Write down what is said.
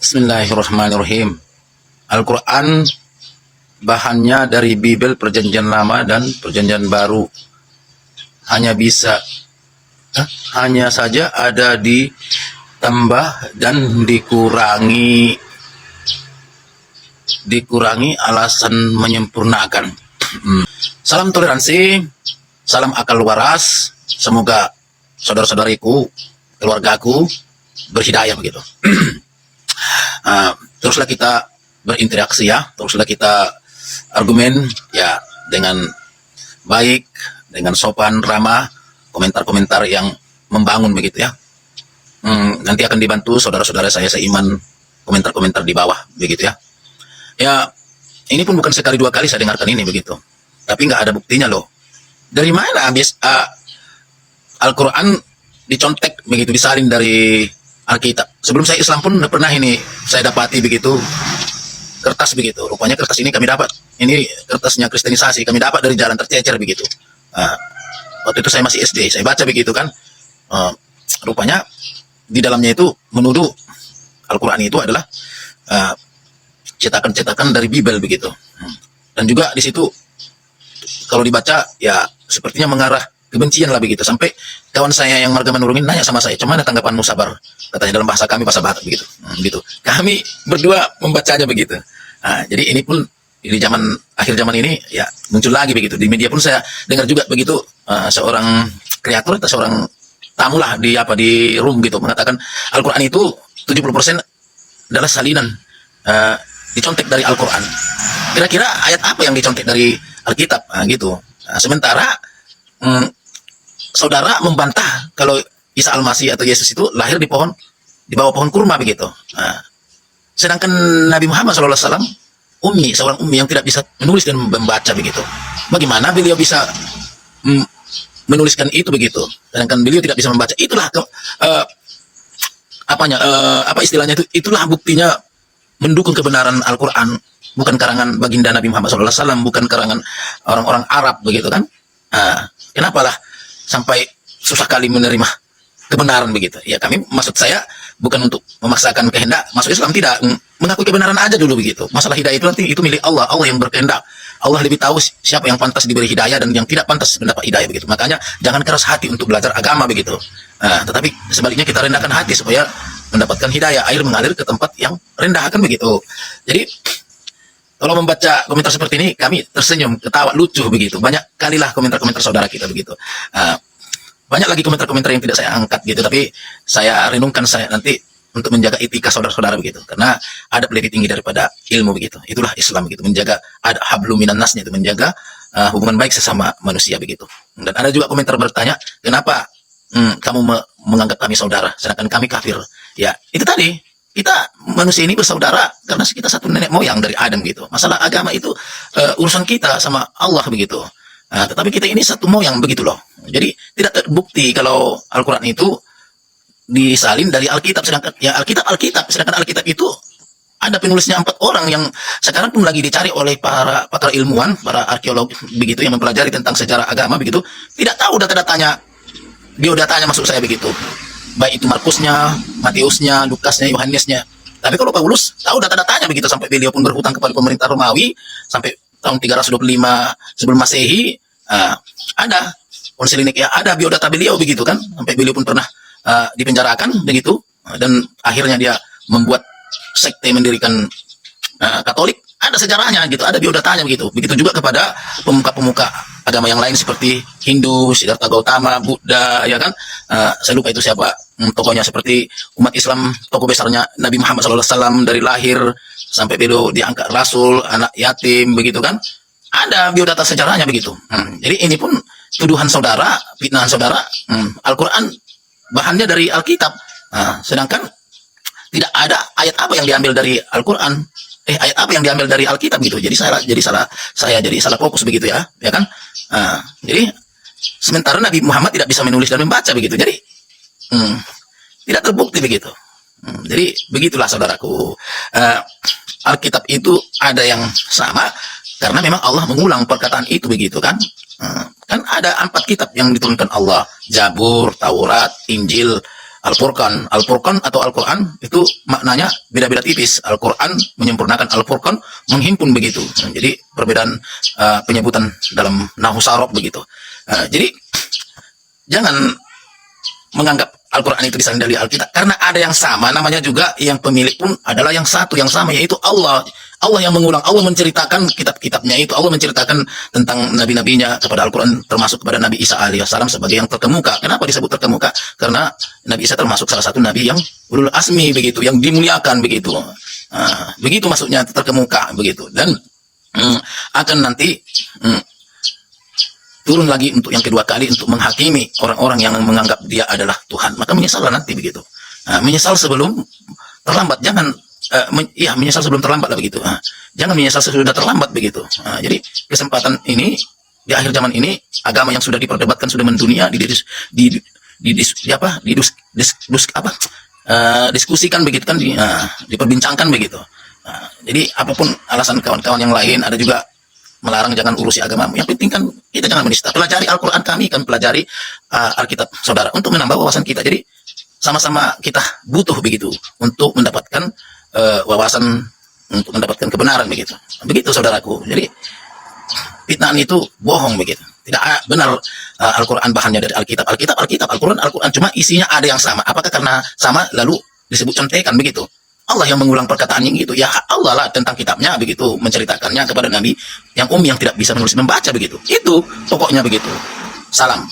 Bismillahirrahmanirrahim. Al-Quran bahannya dari Bible Perjanjian Lama dan Perjanjian Baru. Hanya saja ada ditambah dan dikurangi alasan menyempurnakan. Salam toleransi, salam akal waras. Semoga saudara-saudariku, keluargaku berhidayah begitu. Teruslah kita berinteraksi ya, teruslah kita argumen ya dengan baik, dengan sopan, ramah, komentar-komentar yang membangun begitu ya. Nanti akan dibantu saudara-saudara saya seiman komentar-komentar di bawah begitu ya. Ya, ini pun bukan sekali dua kali saya dengarkan ini begitu, tapi nggak ada buktinya loh. Dari mana habis Al-Quran dicontek begitu, disalin dari Alkitab. Sebelum saya Islam pun pernah ini saya dapati begitu kertas begitu. Rupanya kertas ini kami dapat. Ini kertasnya kristenisasi kami dapat dari jalan tercecer begitu. Waktu itu saya masih SD, saya baca begitu kan. Rupanya di dalamnya itu menuduh Al-Quran itu adalah cetakan-cetakan dari Bible begitu. Dan juga di situ kalau dibaca ya sepertinya mengarah kebencian lah begitu, sampai kawan saya yang marga menurungin nanya sama saya, "Cuman tanggapanmu Sabar?" Katanya dalam bahasa kami, bahasa Batak begitu. Gitu. Kami berdua membacanya begitu. Jadi ini pun di akhir zaman ini ya muncul lagi begitu. Di media pun saya dengar juga begitu, seorang kreator atau seorang tamu lah di room gitu mengatakan Al-Quran itu 70% adalah salinan dicontek dari Al-Quran. Kira-kira ayat apa yang dicontek dari Alkitab gitu. Sementara saudara membantah kalau Isa Al-Masih atau Yesus itu lahir di bawah pohon kurma begitu. Sedangkan Nabi Muhammad SAW seorang ummi yang tidak bisa menulis dan membaca begitu. Bagaimana beliau bisa menuliskan itu begitu? Sedangkan beliau tidak bisa membaca. Itulah apa istilahnya itu? Itulah buktinya mendukung kebenaran Al-Quran, bukan karangan baginda Nabi Muhammad SAW, bukan karangan orang-orang Arab begitu kan? Kenapalah sampai susah kali menerima kebenaran begitu? Ya maksud saya bukan untuk memaksakan kehendak masuk Islam, tidak, mengakui kebenaran aja dulu begitu. Masalah hidayah itu nanti itu milik Allah, Allah yang berkehendak. Allah lebih tahu siapa yang pantas diberi hidayah dan yang tidak pantas mendapat hidayah begitu. Makanya jangan keras hati untuk belajar agama begitu. Tetapi sebaliknya kita rendahkan hati supaya mendapatkan hidayah. Air mengalir ke tempat yang rendah kan begitu. Jadi kalau membaca komentar seperti ini, kami tersenyum, ketawa, lucu begitu. Banyak kalilah komentar-komentar saudara kita begitu. Banyak lagi komentar-komentar yang tidak saya angkat gitu, tapi saya renungkan saya nanti untuk menjaga etika saudara-saudara begitu. Karena adab lebih tinggi daripada ilmu begitu. Itulah Islam begitu, menjaga ada hablum minan nasnya itu, menjaga hubungan baik sesama manusia begitu. Dan ada juga komentar bertanya, kenapa kamu menganggap kami saudara, sedangkan kami kafir? Ya, itu tadi. Kita manusia ini bersaudara karena kita satu nenek moyang dari Adam gitu. Masalah agama itu urusan kita sama Allah begitu. Tetapi kita ini satu moyang begitu loh. Jadi tidak terbukti kalau Al-Quran itu disalin dari Alkitab. Sedangkan ya Alkitab. Sedangkan Alkitab itu ada penulisnya 4 orang yang sekarang pun lagi dicari oleh para pakar ilmuwan, para arkeolog begitu yang mempelajari tentang sejarah agama begitu. Tidak tahu data-datanya, biodatanya maksud saya begitu. Baik itu Markusnya, Matiusnya, Lukasnya, Yohanesnya. Tapi kalau Paulus tahu data-datanya begitu, sampai beliau pun berhutang kepada pemerintah Romawi sampai tahun 325 sebelum Masehi. Ada Konsil Nikea, ada biodata beliau begitu kan, sampai beliau pun pernah dipenjarakan begitu, dan akhirnya dia membuat sekte mendirikan Katolik. Ada sejarahnya gitu, ada biodatanya begitu. Begitu juga kepada pemuka-pemuka agama yang lain seperti Hindu, Siddhartha Gautama, Buddha, ya kan? Saya lupa itu siapa tokohnya. Seperti umat Islam, tokoh besarnya Nabi Muhammad SAW dari lahir sampai beliau diangkat rasul, anak yatim, begitu kan? Ada biodata sejarahnya begitu. Jadi ini pun tuduhan saudara, fitnahan saudara. Al-Quran bahannya dari Alkitab, sedangkan tidak ada ayat apa yang diambil dari Al-Quran. Ayat apa yang diambil dari Alkitab gitu. Jadi saya jadi salah fokus begitu ya kan? Jadi sementara Nabi Muhammad tidak bisa menulis dan membaca begitu. Jadi tidak terbukti begitu. Jadi begitulah saudaraku. Alkitab itu ada yang sama karena memang Allah mengulang perkataan itu begitu kan? Kan ada 4 kitab yang diturunkan Allah, Zabur, Taurat, Injil, Al-Furqan. Al-Furqan atau Al-Quran itu maknanya beda-beda tipis. Al-Quran menyempurnakan, Al-Furqan menghimpun begitu. Jadi perbedaan penyebutan dalam Nahwu Sarab begitu. Jadi jangan menganggap Al-Quran itu disalin dari Alkitab, karena ada yang sama, namanya juga yang pemilik pun adalah yang satu, yang sama, yaitu Allah. Allah yang mengulang, Allah menceritakan kitab-kitabnya itu, Allah menceritakan tentang nabi-nabinya kepada Al-Quran, termasuk kepada Nabi Isa alaihissalam sebagai yang terkemuka. Kenapa disebut terkemuka? Karena Nabi Isa termasuk salah satu nabi yang ulul asmi begitu, yang dimuliakan begitu. Begitu maksudnya terkemuka begitu. Dan akan nanti turun lagi untuk yang kedua kali untuk menghakimi orang-orang yang menganggap dia adalah Tuhan. Maka menyesallah nanti begitu. Menyesal sebelum terlambat. Jangan menyesal sebelum terlambat lah begitu. Jangan menyesal sesudah terlambat begitu. Jadi kesempatan ini di akhir zaman ini, agama yang sudah diperdebatkan, sudah mendunia, diskusikan begitu kan, diperbincangkan begitu. Jadi apapun alasan kawan-kawan yang lain, ada juga melarang jangan urusi agamamu. Yang penting kan kita jangan menista. Pelajari Al-Quran, kami kan pelajari Alkitab saudara untuk menambah wawasan kita. Jadi sama-sama kita butuh begitu untuk mendapatkan wawasan, untuk mendapatkan kebenaran begitu. Begitu saudaraku. Jadi fitnaan itu bohong begitu. Tidak benar Al-Quran bahannya dari Alkitab. Al-Quran, cuma isinya ada yang sama. Apakah karena sama lalu disebut contekan begitu? Allah yang mengulang perkataannya gitu. Ya Allah lah tentang kitabnya begitu, menceritakannya kepada Nabi yang yang tidak bisa menulis membaca begitu. Itu pokoknya begitu. Salam.